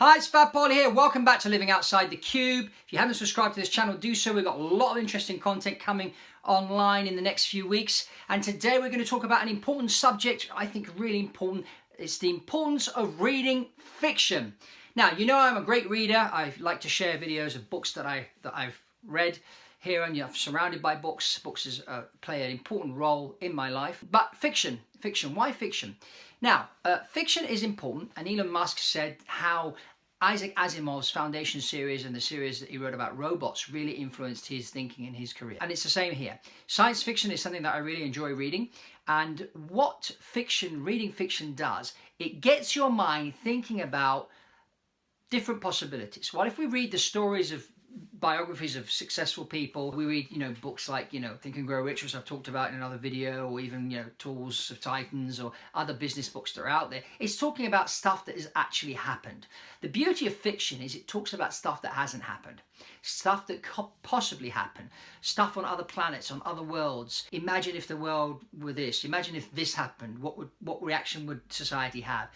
Hi, it's Fab Paul here. Welcome back to Living Outside the Cube. If you haven't subscribed to this channel, do so. We've got a lot of interesting content coming online in the next few weeks. And today we're going to talk about an important subject, I think really important. It's the importance of reading fiction. Now, you know I'm a great reader. I like to share videos of books that I've read here, and I'm surrounded by books. Books play an important role in my life. But fiction, why fiction? Now, fiction is important, and Elon Musk said how Isaac Asimov's Foundation series and the series that he wrote about robots really influenced his thinking and his career. And it's the same here. Science fiction is something that I really enjoy reading. And what reading fiction does, it gets your mind thinking about different possibilities. What if we read the stories of biographies of successful people? We read, books like, Think and Grow Rich, which I've talked about in another video, or even, Tools of Titans, or other business books that are out there. It's talking about stuff that has actually happened. The beauty of fiction is it talks about stuff that hasn't happened, stuff that could possibly happen, stuff on other planets, on other worlds. Imagine if the world were this. Imagine if this happened. What reaction would society have?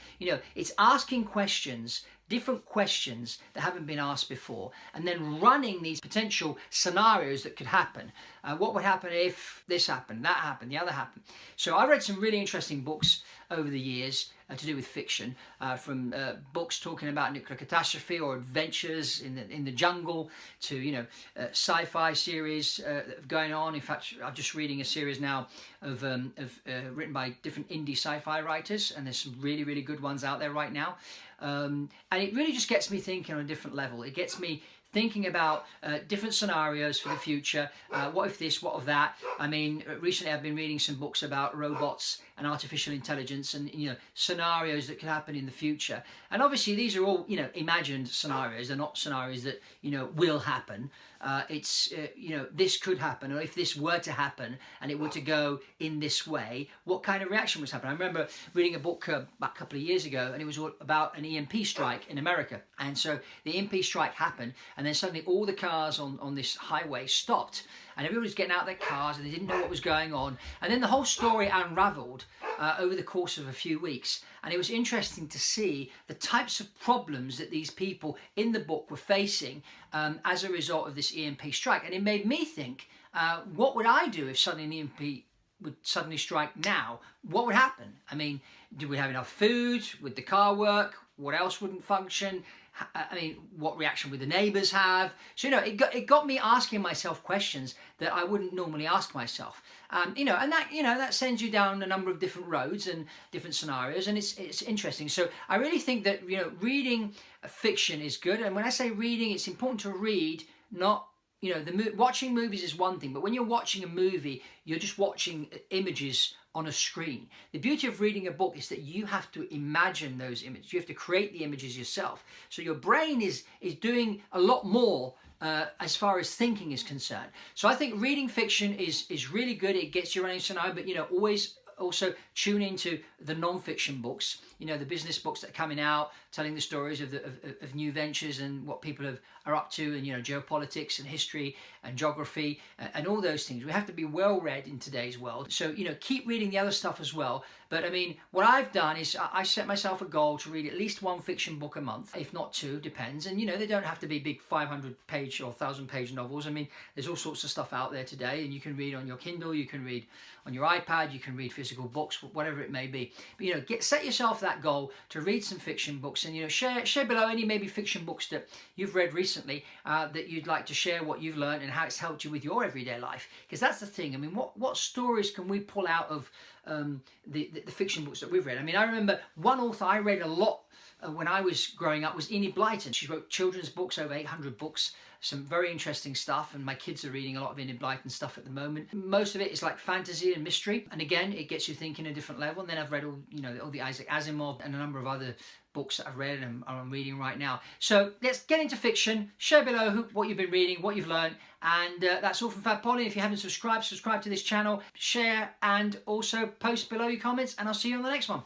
It's asking questions, different questions that haven't been asked before, and then running these potential scenarios that could happen. What would happen if this happened, that happened, the other happened? So I read some really interesting books over the years to do with fiction, from books talking about nuclear catastrophe or adventures in the jungle, to sci-fi series going on. In fact, I'm just reading a series now of written by different indie sci-fi writers, and there's some really good ones out there right now. And it really just gets me thinking on a different level. It gets me thinking about different scenarios for the future. What if this, what if that? I mean, recently I've been reading some books about robots and artificial intelligence, and scenarios that could happen in the future. And obviously these are all imagined scenarios. They're not scenarios that will happen. It's this could happen, or if this were to happen and it were to go in this way, what kind of reaction would happen? I remember reading a book about a couple of years ago, and it was all about an EMP strike in America. And so the EMP strike happened, and then suddenly all the cars on this highway stopped, and everybody was getting out of their cars, and they didn't know what was going on. And then the whole story unraveled over the course of a few weeks. And it was interesting to see the types of problems that these people in the book were facing as a result of this EMP strike. And it made me think, what would I do if suddenly an EMP would suddenly strike now? What would happen? I mean, do we have enough food? Would the car work? What else wouldn't function? I mean, what reaction would the neighbors have? So, it got me asking myself questions that I wouldn't normally ask myself. And that sends you down a number of different roads and different scenarios, and it's interesting. So I really think that, reading fiction is good. And when I say reading, it's important to read, not, watching movies is one thing, but when you're watching a movie, you're just watching images on a screen. The beauty of reading a book is that you have to imagine those images. You have to create the images yourself. So your brain is doing a lot more as far as thinking is concerned. So I think reading fiction is really good. It gets you running scenario, but always also tune into the non-fiction books, the business books that are coming out, telling the stories of new ventures and what people are up to, and geopolitics and history and geography and all those things. We have to be well read in today's world. So keep reading the other stuff as well. But I mean, what I've done is I set myself a goal to read at least one fiction book a month, if not two, depends. And they don't have to be big 500-page or 1,000-page novels. I mean, there's all sorts of stuff out there today, and you can read on your Kindle, you can read on your iPad, you can read physical books, whatever it may be. But set yourself that goal to read some fiction books, and share below any maybe fiction books that you've read recently that you'd like to share what you've learned and how it's helped you with your everyday life. Because that's the thing. I mean, what stories can we pull out of the fiction books that we've read? I mean, I remember one author I read a lot when I was growing up was Enid Blyton. She wrote children's books, over 800 books, some very interesting stuff, and my kids are reading a lot of Enid Blyton stuff at the moment. Most of it is like fantasy and mystery, and again, it gets you thinking a different level. And then I've read all the Isaac Asimov and a number of other books that I've read and I'm reading right now. So let's get into fiction. Share below what you've been reading, what you've learned, and that's all from Fab Polly. If you haven't subscribed to this channel, share, and also post below your comments, and I'll see you on the next one.